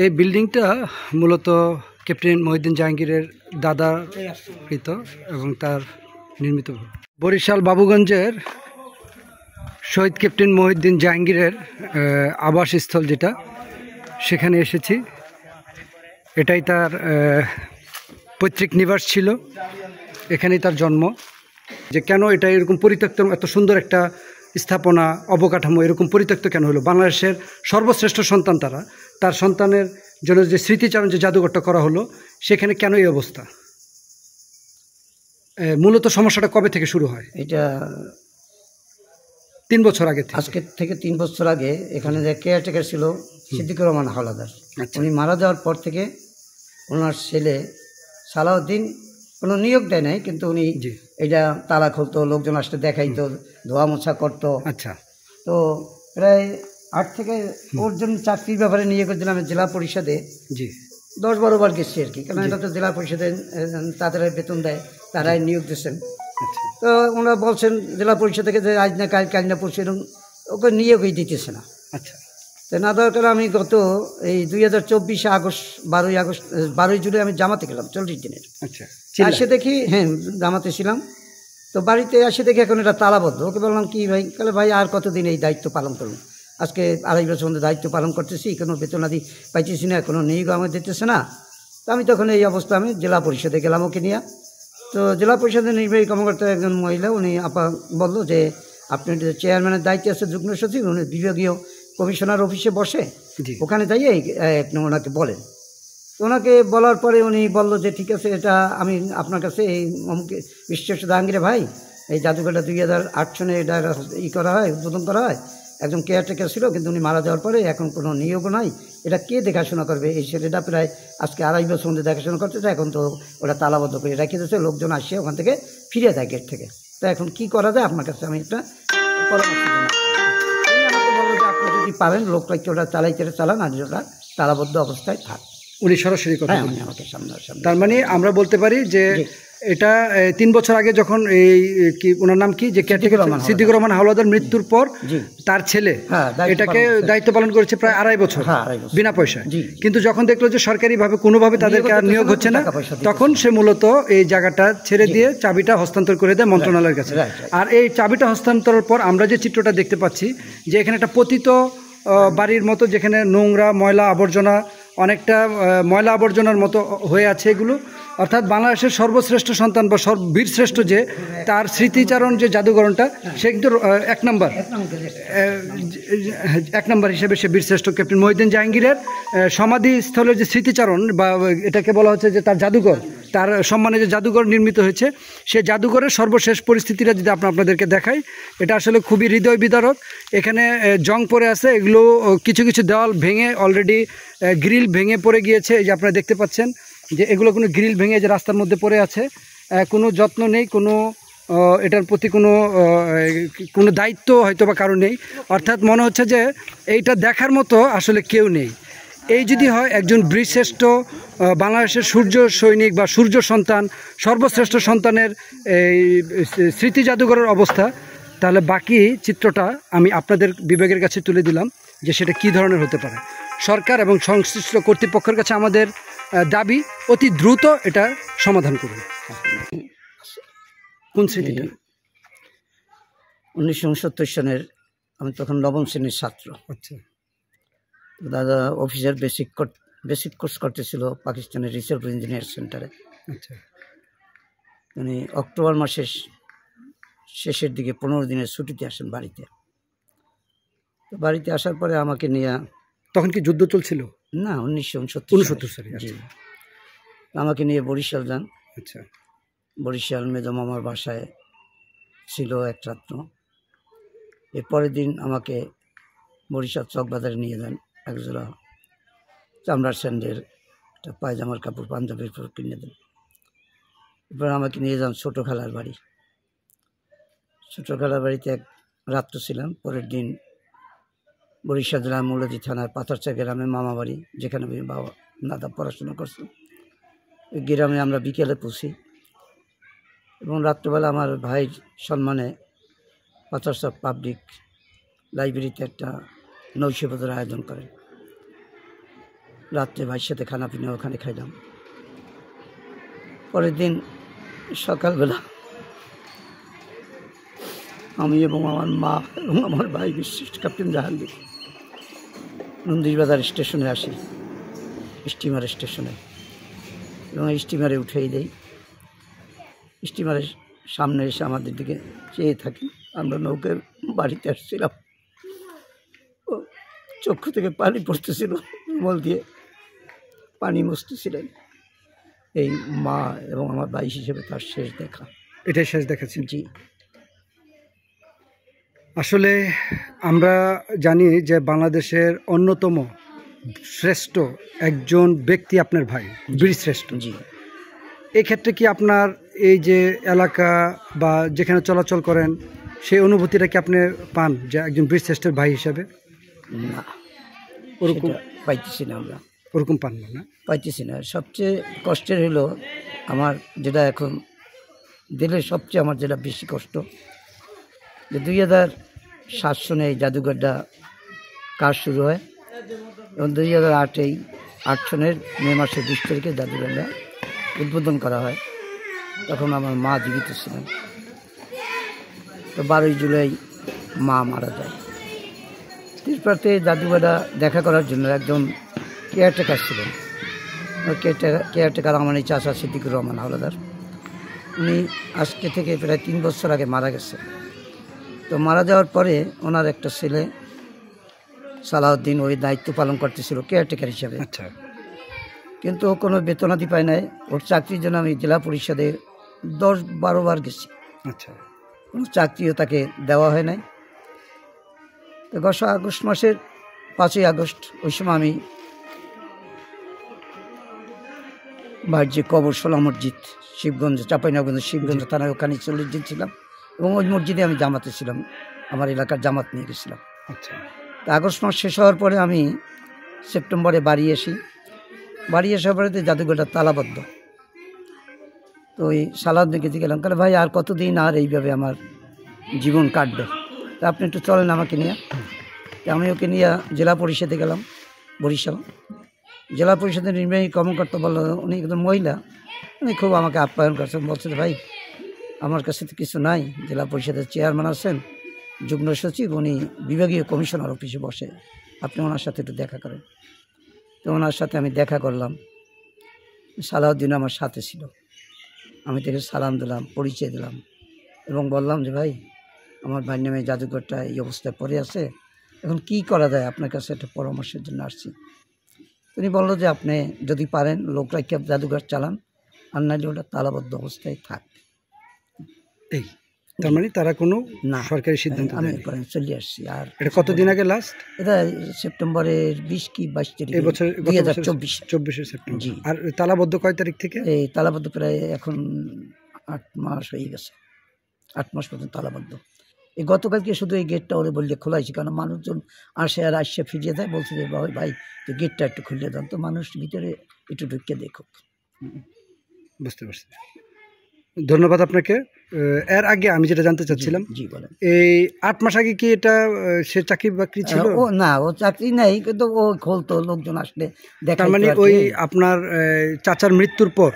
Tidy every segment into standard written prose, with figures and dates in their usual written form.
এই বিল্ডিংটা মূলত ক্যাপ্টেন মহিউদ্দিন জাহাঙ্গীরের দাদার কৃত এবং তার নির্মিত। বরিশাল বাবুগঞ্জের শহীদ ক্যাপ্টেন মহিউদ্দিন জাহাঙ্গীরের আবাসস্থল যেটা, সেখানে এসেছি। এটাই তার পৈতৃক নিবাস ছিল, এখানেই তার জন্ম। যে কেন এটা এরকম পরিত্যক্ত, এত সুন্দর একটা স্থাপনা অবকাঠামো এরকম পরিত্যক্ত কেন হলো? বাংলাদেশের সর্বশ্রেষ্ঠ সন্তান তার সন্তানের জন্য যে স্মৃতিচারণ যে জাদুঘরটা করা হলো, সেখানে কেন এই অবস্থা? মূলত সমস্যাটা কবে থেকে শুরু হয়? এটা 3 বছর আগে, আজকে থেকে 3 বছর আগে এখানে যে কেয়ারটেকার ছিল সিদ্দিকুর রহমান হাওলাদার, উনি মারা যাওয়ার পর থেকে ওনার ছেলে সালাউদ্দিন কোনো নিয়োগ দেয় নাই, কিন্তু উনি এটা তালা খুলতো, লোকজন আসতে দেখাইতো, ধোয়া মোছা করতো। আচ্ছা, তো প্রায় 8 থেকে ওর জন্য চাকরির ব্যাপারে নিয়ে গেছিলাম জেলা পরিষদে। 10-12 বার গেছি আর কি, কারণ এটা তো জেলা পরিষদে তাদের বেতন দেয়, তারাই নিয়োগ দিচ্ছেন। তো ওনারা বলছেন জেলা পরিষদ থেকে যে আজ না কাল, কাল না পরশু, এরকম ওকে নিয়োগই দিতেছে না। আচ্ছা, তো না দেওয়ার কারণে আমি গত এই 2024 আগস্ট 12 জুলাই আমি জামাতে গেলাম 40 দিনের। আচ্ছা, এসে দেখি, হ্যাঁ জামাতে ছিলাম, তো বাড়িতে এসে দেখি এখন এটা তালাবদ্ধ। ওকে বললাম কি ভাই? তাহলে ভাই আর কতদিন এই দায়িত্ব পালন করুন? আজকে 2.5 বছর মধ্যে দায়িত্ব পালন করতেছি, কোনো বেতনাদি পাইতেছি না, কোনো নিয়োগ আমার দিতেছে না। তো আমি তখন এই অবস্থা, আমি জেলা পরিষদে গেলাম ওকে নিয়ে। তো জেলা পরিষদের নির্বাহী কর্মকর্তা একজন মহিলা, উনি আপা বললো যে আপনি চেয়ারম্যানের দায়িত্বে আছে যুগ্ম সচিব, উনি বিভাগীয় কমিশনার অফিসে বসে, ওখানে যাইয়ে আপনি ওনাকে বলেন। তো ওনাকে বলার পরে উনি বললো যে ঠিক আছে, এটা আমি আপনার কাছে এই অমুক বিশ্বেশ্বর জাহাঙ্গীরে ভাই, এই জাদুঘরটা 2008 সনে এটা করা হয়, উদ্বোধন করা হয়। একজন কেয়ারটেকার ছিল, কিন্তু উনি মারা যাওয়ার পরে এখন কোনো নিয়োগও নাই, এটা কে দেখাশোনা করবে? এই ছেলেটা প্রায় আজকে 2.5 বছর মধ্যে দেখাশোনা করতেছে, এখন তো ওটা তালাবদ্ধ করে রেখে দিয়েছে, লোকজন আসছে ওখান থেকে ফিরে যায় গেট থেকে। তো এখন কি করা যায়? আপনার কাছে আমি একটা পরামর্শ দিলাম। আমাকে বললো যে আপনি যদি পারেন লোকটা ওটা চালান, আর ওটা তালাবদ্ধ অবস্থায় থাক। উনি সরাসরি কথা বলেন আমাকে সামনে। তার মানে আমরা বলতে পারি যে এটা 3 বছর আগে যখন এই কি ওনার নাম কি, যে সিদ্দিকুর রহমান হাওলাদার মৃত্যুর পর তার ছেলে এটাকে দায়িত্ব পালন করেছে প্রায় 2.5 বছর বিনা পয়সায়। কিন্তু যখন দেখলো যে সরকারিভাবে কোনোভাবে তাদেরকে আর নিয়োগ হচ্ছে না, তখন সে মূলত এই জায়গাটা ছেড়ে দিয়ে চাবিটা হস্তান্তর করে দেয় মন্ত্রণালয়ের কাছে। আর এই চাবিটা হস্তান্তরের পর আমরা যে চিত্রটা দেখতে পাচ্ছি, যে এখানে একটা পতিত বাড়ির মতো, যেখানে নোংরা ময়লা আবর্জনা, অনেকটা ময়লা আবর্জনার মতো হয়ে আছে এগুলো। অর্থাৎ বাংলাদেশের সর্বশ্রেষ্ঠ সন্তান বা বীরশ্রেষ্ঠ যে তার স্মৃতিচারণ যে জাদুঘরটা, সে কিন্তু 1 নম্বর হিসেবে সে বীরশ্রেষ্ঠ ক্যাপ্টেন মহিউদ্দিন জাহাঙ্গীরের সমাধিস্থলের যে স্মৃতিচারণ, বা এটাকে বলা হচ্ছে যে তার জাদুঘর, তার সম্মানে যে জাদুঘর নির্মিত হয়েছে, সে জাদুঘরের সর্বশেষ পরিস্থিতিটা যদি আপনাদেরকে দেখাই, এটা আসলে খুবই হৃদয় বিদারক। এখানে জং পড়ে আছে, এগুলো কিছু কিছু দেওয়াল ভেঙে অলরেডি গ্রিল ভেঙে পড়ে গিয়েছে। এই যে আপনারা দেখতে পাচ্ছেন যে এগুলো কোনো গ্রিল ভেঙে যে রাস্তার মধ্যে পড়ে আছে, কোনো যত্ন নেই, কোনো এটার প্রতি কোনো দায়িত্ব হয়তো বা কারো নেই। অর্থাৎ মনে হচ্ছে যে এইটা দেখার মতো আসলে কেউ নেই। এই যদি হয় একজন বীরশ্রেষ্ঠ বাংলাদেশের সূর্য সৈনিক বা সূর্য সন্তান, সর্বশ্রেষ্ঠ সন্তানের এই স্মৃতি জাদুঘরের অবস্থা, তাহলে বাকি চিত্রটা আমি আপনাদের বিবেকের কাছে তুলে দিলাম যে সেটা কী ধরনের হতে পারে। সরকার এবং সংশ্লিষ্ট কর্তৃপক্ষের কাছে আমাদের দাবি, অতি দ্রুত এটা সমাধান করুন। কোন স্মৃতিটা? 1969 সনের, আমি তখন 9ম শ্রেণীর ছাত্র। আচ্ছা, দাদা অফিসার বেসিক কোর্স করতেছিল পাকিস্তানের রিসার্ভ ইঞ্জিনিয়ার সেন্টারে। আচ্ছা, উনি অক্টোবর মাসের শেষের দিকে 15 দিনের ছুটিতে আসেন বাড়িতে। তো বাড়িতে আসার পরে আমাকে নিয়ে, তখন কি যুদ্ধ চলছিল? না, 1969 সালে। জি, আমাকে নিয়ে বরিশাল যান। আচ্ছা, বরিশাল মেজো মামার বাসায় ছিল এক রাত্র। এর পরের দিন আমাকে বরিশাল চকবাজারে নিয়ে যান, একজোড়া চামড়ার স্যান্ডেল, একটা পায়জামার কাপড়, পাঞ্জাবির পর কিনে দেন। এরপর আমাকে নিয়ে যান ছোটো খালার বাড়ি। ছোটো খালার বাড়িতে এক রাত্র ছিলাম। পরের দিন বরিশাল জেলার মৌলজি থানার পাথরচা গ্রামে মামা বাড়ি, যেখানে আমি বাবা দাদা পড়াশোনা করছি, ওই গ্রামে আমরা বিকেলে পৌঁছি এবং রাত্রবেলা আমার ভাইয়ের সম্মানে পাথরচা পাবলিক লাইব্রেরিতে একটা নৈশভোজের আয়োজন করেন। রাত্রে ভাইয়ের সাথে খানা পিনা ওখানে খাইলাম। পরের দিন সকালবেলা আমি এবং আমার মা এবং আমার ভাই বিশিষ্ট ক্যাপ্টেন জাহাঙ্গীর নন্দীবাজার স্টেশনে আসি, স্টিমার স্টেশনে, এবং স্টিমারে উঠেই দেই। স্টিমারের সামনে এসে আমাদের দিকে চেয়ে থাকি। আমরা নৌকার বাড়িতে আসছিলাম, চক্ষু থেকে পানি পড়তেছিল, রুমাল দিয়ে পানি মুছতেছিলেন। এই মা এবং আমার ভাই হিসেবে তার শেষ দেখা। এটাই শেষ দেখাচ্ছি। জি, আসলে আমরা জানি যে বাংলাদেশের অন্যতম শ্রেষ্ঠ একজন ব্যক্তি আপনার ভাই বীরশ্রেষ্ঠ। জি। এক্ষেত্রে কি আপনার এই যে এলাকা বা যেখানে চলাচল করেন সেই অনুভূতিটা কি আপনি পান যে একজন বীরশ্রেষ্ঠের ভাই হিসাবে? না, ওরকম সেটা পাইতেছি না, আমরা ওরকম পান না? পাইতেছি না। সবচেয়ে কষ্টের হলো আমার, যেটা এখন দিলে সবচেয়ে আমার যেটা বেশি কষ্ট, যে 2007 সনে এই জাদুঘরটা কাজ শুরু হয় এবং 2008 সনের মে মাসের 20 তারিখে জাদুঘরটা উদ্বোধন করা হয়। তখন আমার মা জীবিত ছিলেন। তো 12 জুলাই মা মারা যায়। এরপরে জাদুঘরটা দেখা করার জন্য একজন কেয়ারটেকার ছিলেন। কেয়ারটেকার আমার এই চাচা সিদ্দিকুর রহমান হাওলাদার। উনি আজকে থেকে প্রায় 3 বছর আগে মারা গেছে। তো মারা যাওয়ার পরে ওনার একটা ছেলে সালাউদ্দিন ওই দায়িত্ব পালন করতেছিল কেয়ারটেকার হিসাবে। আচ্ছা। কিন্তু ও কোনো বেতনাদি পায় নাই। ওর চাকরির জন্য আমি জেলা পরিষদে 10-12 বার গেছি। আচ্ছা। কোনো চাকরিও তাকে দেওয়া হয় নাই। তো গত আগস্ট মাসের 5ই আগস্ট ওই সময় আমি ভাইয়ের যে কবর সোলা মসজিদ শিবগঞ্জ, চাঁপাইনবাবগঞ্জ শিবগঞ্জ থানায়, ওখানে 40 দিন ছিলাম এবং ওই মসজিদে আমি জামাতে ছিলাম, আমার এলাকার জামাত নিয়ে গেছিলাম। আচ্ছা। তো আগস্ট মাস শেষ হওয়ার পরে আমি সেপ্টেম্বরে বাড়ি আসি। বাড়ি আসার পরে তো জাদুঘরটা তালাবদ্ধ। তো ওই সালাউদ্দিনকে গেলাম, তাহলে ভাই আর কতদিন আর এইভাবে আমার জীবন কাটবে, তা আপনি একটু চলেন আমাকে নিয়ে। তো আমি ওকে নিয়ে জেলা পরিষদে গেলাম বরিশাল। জেলা পরিষদের নির্বাহী কর্মকর্তা বলল, উনি একজন মহিলা, উনি খুব আমাকে আপ্যায়ন করছেন। বলছে, ভাই আমার কাছে তো কিছু নাই, জেলা পরিষদের চেয়ারম্যান আছেন, যুগ্ম সচিব, উনি বিভাগীয় কমিশনার অফিসে বসে, আপনি ওনার সাথে একটু দেখা করেন। তো ওনার সাথে আমি দেখা করলাম। সালাউদ্দিন আমার সাথে ছিল। আমি তাকে সালাম দিলাম, পরিচয় দিলাম এবং বললাম যে, ভাই আমার ভাই নামে জাদুঘরটা এই অবস্থায় পড়ে আছে, এখন কি করা যায়, আপনার কাছে একটা পরামর্শের জন্য আসছি। তিনি বললো যে, আপনি যদি পারেন লোক রাখিয়া জাদুঘর চালান, আর নাহলে ওটা তালাবদ্ধ অবস্থায় থাক। এই তার মানে তারা কোনো না, সরকারি সিদ্ধান্ত আমি নেয়নি। পরে চলে আসছি। আর এটা কতদিন আগে লাস্ট? এটা সেপ্টেম্বরের 20 কি 22 তারিখ, এই বছর 2024 সেপ্টেম্বর। জি। আর তালাবদ্ধ কয় তারিখ থেকে? এই তালাবদ্ধ প্রায় এখন 8 মাস হয়ে গেছে। 8 মাস পর্যন্ত তালাবদ্ধ। এই গতকালকে শুধু এই গেটটা ওরে বললে খোলাইছি, কারণ মানুষজন আসে আর আসে ফিরিয়ে দেয়, বলছে যে ভাই তো গেটটা একটু খুলে দেন, তো মানুষ ভিতরে একটু ঢুকে দেখুক। বুঝতে পারছি। ধন্যবাদ আপনাকে। এর আগে আমি যেটা জানতে চাচ্ছিলাম, জি বলেন। এই 8 মাস আগে কি এটা সে চাকরি বাকরি ছিল? ও না, ও চাকরি নেই, কিন্তু ও খোলতো, লোকজন আসলে দেখা। তার মানে ওই আপনার চাচার মৃত্যুর পরে,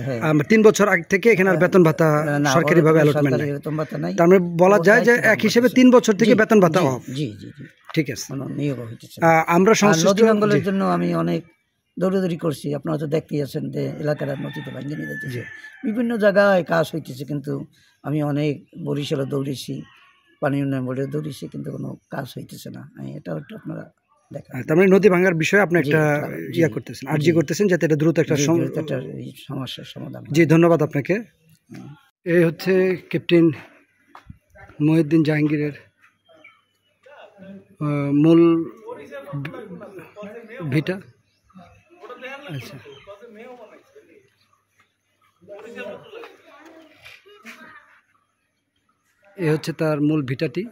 হ্যাঁ, 3 বছর আগে থেকে এখানে আর বেতন ভাতা সরকারিভাবে অ্যালটমেন্ট নেই। বেতন ভাতা নাই। তার মানে বলা যায় যে এক হিসেবে 3 বছর থেকে বেতন ভাতা অফ। জি জি জি, ঠিক আছে। নিয়োগ হয়েছে। আমরা সংশ্লিষ্ট নদীমঙ্গলের জন্য আমি অনেক দৌড়াদৌড়ি করছি। আপনারা তো দেখতেই আছেন যে এলাকার নদীতে ভাঙিয়ে নিয়ে যাচ্ছে, বিভিন্ন জায়গায় কাজ হইতেছে, কিন্তু আমি অনেক বরিশালে দৌড়েছি, পানি উন্নয়ন বোর্ডে দৌড়েছি, কিন্তু কোনো কাজ হইতেছে না। এটাও একটু আপনারা দেখেন। তার মানে নদী ভাঙার বিষয়ে আপনি একটা ইয়া করতেছেন, আর্জি করতেছেন যাতে এটা দ্রুত একটা সমস্যার সমাধান। জি, ধন্যবাদ আপনাকে। এই হচ্ছে ক্যাপ্টেন মহিউদ্দিন জাহাঙ্গীরের মূল ভিটা। আচ্ছা, এ হচ্ছে তার মূল ভিটাটি।